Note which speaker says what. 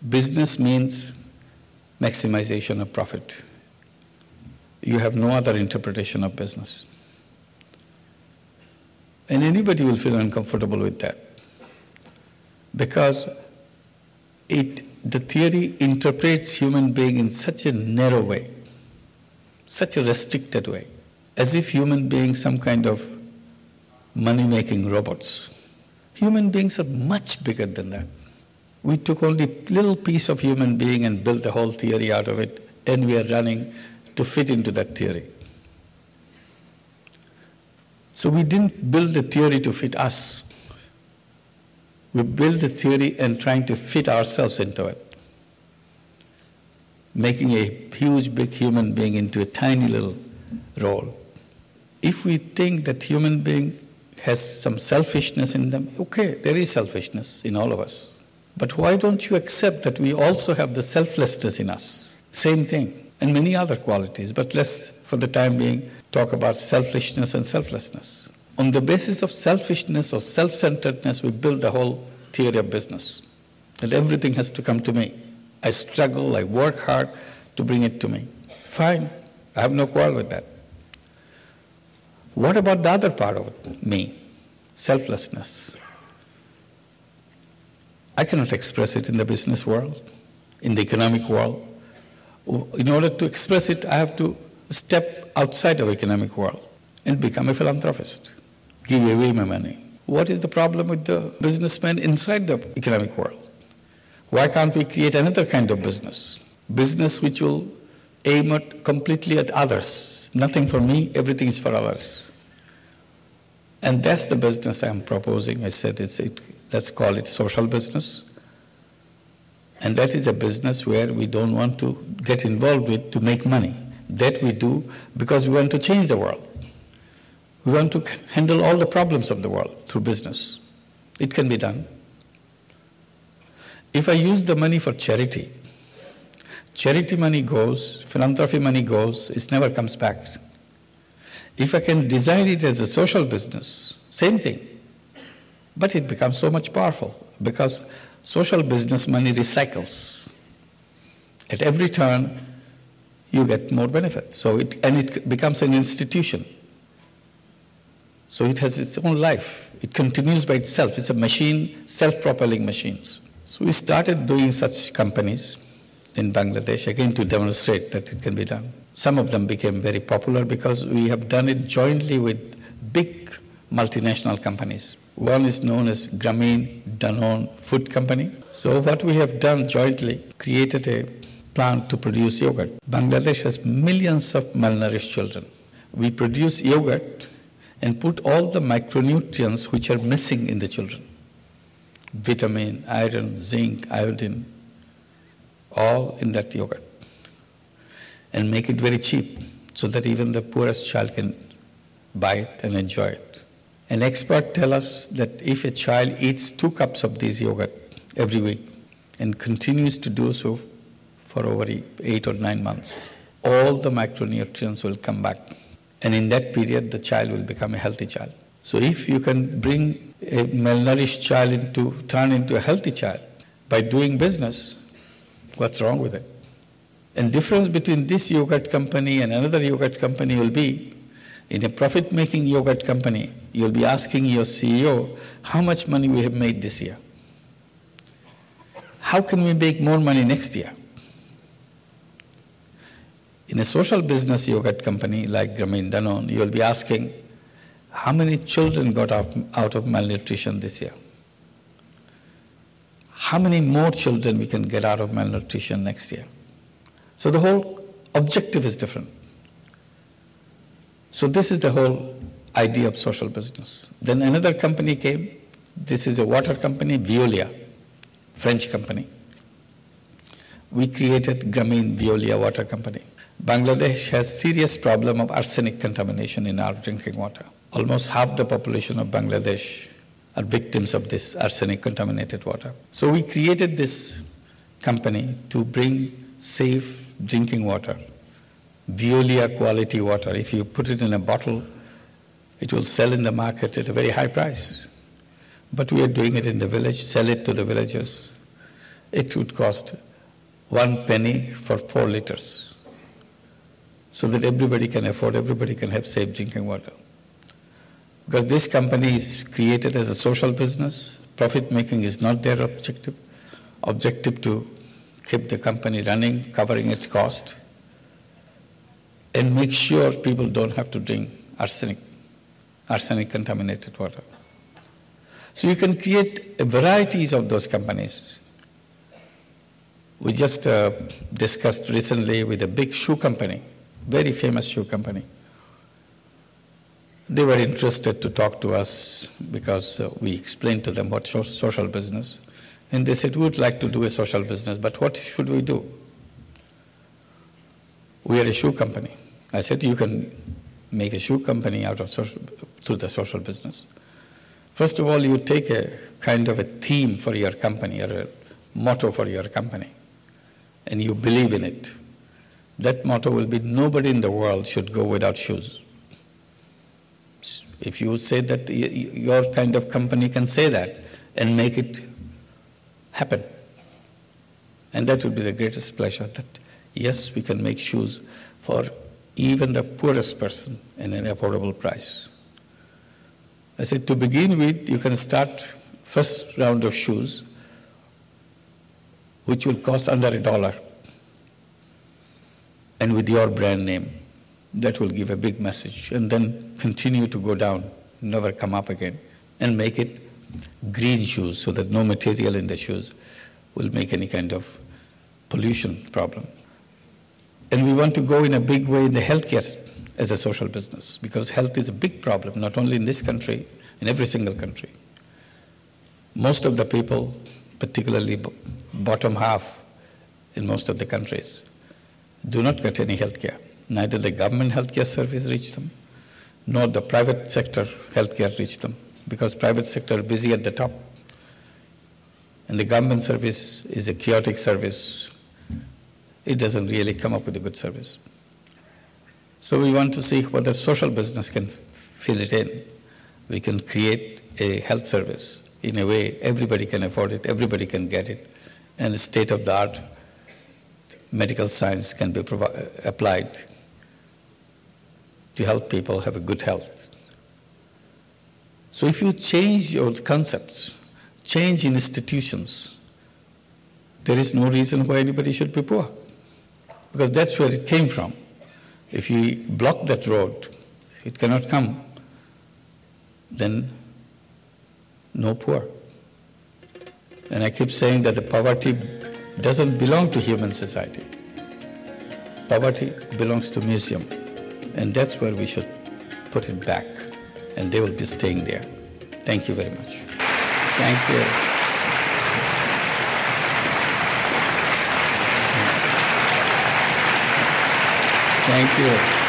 Speaker 1: Business means maximization of profit. You have no other interpretation of business. And anybody will feel uncomfortable with that, because the theory interprets human being in such a narrow way, such a restricted way, as if human beings some kind of money-making robots. Human beings are much bigger than that. We took only a little piece of human being and built a whole theory out of it, and we are running to fit into that theory. So we didn't build the theory to fit us. We built the theory and trying to fit ourselves into it, making a huge, big human being into a tiny little role. If we think that human being has some selfishness in them, okay, there is selfishness in all of us. But why don't you accept that we also have the selflessness in us? Same thing, and many other qualities. But let's, for the time being, talk about selfishness and selflessness. On the basis of selfishness or self-centeredness, we build the whole theory of business. That everything has to come to me. I struggle, I work hard to bring it to me. Fine, I have no quarrel with that. What about the other part of it, me? Selflessness. I cannot express it in the business world, in the economic world. In order to express it, I have to step outside of the economic world and become a philanthropist, give away my money. What is the problem with the businessman inside the economic world? Why can't we create another kind of business? Business which will aim completely at others. Nothing for me, everything is for others. And that's the business I'm proposing. I said, let's call it social business. And that is a business where we don't want to get involved with to make money. That we do because we want to change the world. We want to handle all the problems of the world through business. It can be done. If I use the money for charity, charity money goes, philanthropy money goes, it never comes back. If I can design it as a social business, same thing. But it becomes so much powerful because social business money recycles. At every turn, you get more benefit. It becomes an institution. So it has its own life. It continues by itself. It's a machine, self-propelling machines. So we started doing such companies in Bangladesh, again to demonstrate that it can be done. Some of them became very popular because we have done it jointly with big multinational companies. One is known as Grameen Danone Food Company. So what we have done jointly, created a plant to produce yogurt. Bangladesh has millions of malnourished children. We produce yogurt and put all the micronutrients which are missing in the children. Vitamin, iron, zinc, iodine, all in that yogurt. And make it very cheap so that even the poorest child can buy it and enjoy it. An expert tells us that if a child eats 2 cups of this yogurt every week and continues to do so for over 8 or 9 months, all the micronutrients will come back. And in that period, the child will become a healthy child. So if you can bring a malnourished child turn into a healthy child by doing business, what's wrong with it? And difference between this yogurt company and another yogurt company will be, in a profit-making yogurt company, you'll be asking your CEO, how much money we have made this year? How can we make more money next year? In a social business yogurt company like Grameen Danone, you'll be asking, how many children got out of malnutrition this year? How many more children we can get out of malnutrition next year? So the whole objective is different. So this is the whole idea of social business. Then another company came. This is a water company, Veolia, French company. We created Grameen Veolia Water Company. Bangladesh has serious problem of arsenic contamination in our drinking water. Almost half the population of Bangladesh are victims of this arsenic contaminated water. So we created this company to bring safe drinking water, Veolia quality water. If you put it in a bottle, it will sell in the market at a very high price. But we are doing it in the village, sell it to the villagers. it would cost 1 penny for 4 liters, so that everybody can afford, everybody can have safe drinking water. Because this company is created as a social business, profit making is not their objective. Objective to keep the company running, covering its cost, and make sure people don't have to drink arsenic contaminated water. So you can create varieties of those companies. We just discussed recently with a big shoe company, very famous shoe company. They were interested to talk to us because we explained to them what social business. And they said, we would like to do a social business, but what should we do? We are a shoe company. I said, you can make a shoe company out of through the social business. First of all, you take a kind of a theme for your company or a motto for your company, and you believe in it. That motto will be, nobody in the world should go without shoes. If you say that your kind of company can say that and make it happen, and that would be the greatest pleasure, that yes, we can make shoes for even the poorest person in an affordable price. I said, to begin with, you can start first round of shoes, which will cost under $1, and with your brand name. That will give a big message, and then continue to go down, never come up again, and make it green shoes so that no material in the shoes will make any kind of pollution problem. And we want to go in a big way in the healthcare as a social business, because health is a big problem, not only in this country, in every single country. Most of the people, particularly bottom half in most of the countries, do not get any health care. Neither the government healthcare service reach them, nor the private sector healthcare reach them, because private sector is busy at the top, and the government service is a chaotic service. It doesn't really come up with a good service. So we want to see whether social business can fill it in. We can create a health service in a way everybody can afford it, everybody can get it, and state-of-the-art medical science can be applied to help people have a good health. So if you change your concepts, change in institutions, there is no reason why anybody should be poor, because that's where it came from. If you block that road, it cannot come, then no poor. And I keep saying that the poverty doesn't belong to human society. Poverty belongs to museum, and that's where we should put it back, and they will be staying there. Thank you very much. Thank you. Thank you.